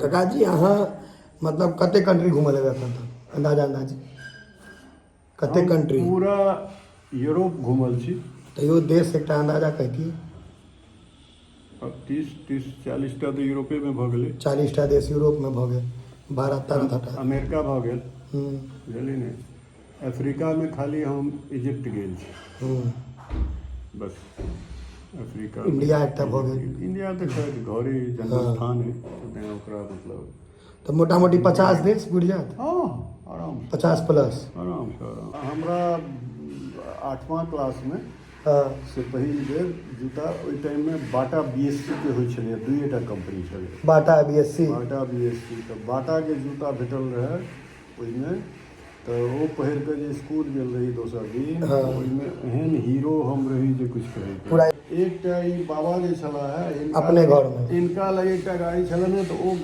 काका जी अहाँ मतलब कते कंट्री घूमल है एखन तक अंदाज कते हम कंट्री पूरा यूरोप घूमल छी। तैयो देश एकटा अंदाजा कहती अब 30-40 टा तो यूरोपे में भऽ गेलै। 40टा देश यूरोप में भऽ गेल 12-13 टा अमेरिका भऽ गेल, हम्म, बुझलियै ने। अफ्रीका में खाली हम इजिप्ट गेल छी, हम्म। बस। अफ्रीका इंडिया एकटा भऽ गेल। इंडिया तऽ खैर घरे जन्मस्थान है, तेँ ओकरा मतलब तो मोटा मोटी 50 देश बुढ़ जात हाँ आराम 50 प्लस आराम से आराम। हमरा 8वां क्लास में हाँ से पहिल बेर जूता ओहि टाइम में बाटा BSC के होइ छलै, दुइएटा कंपनी छलै, बाटा BSC बाटा BSC। तऽ बाटा के जूता भेटल रहै ओहिमे, तऽ ओ पहिर कऽ जे स्कूल गेल रही दोसर दिन, हाँ। ओहिमे एहन हीरो हम रही जे कुछ कहै के। पूरा एकटा ई बाबा जे छलाह अपने घर में इनका लग एकटा गाड़ी छलनि, तऽ ओ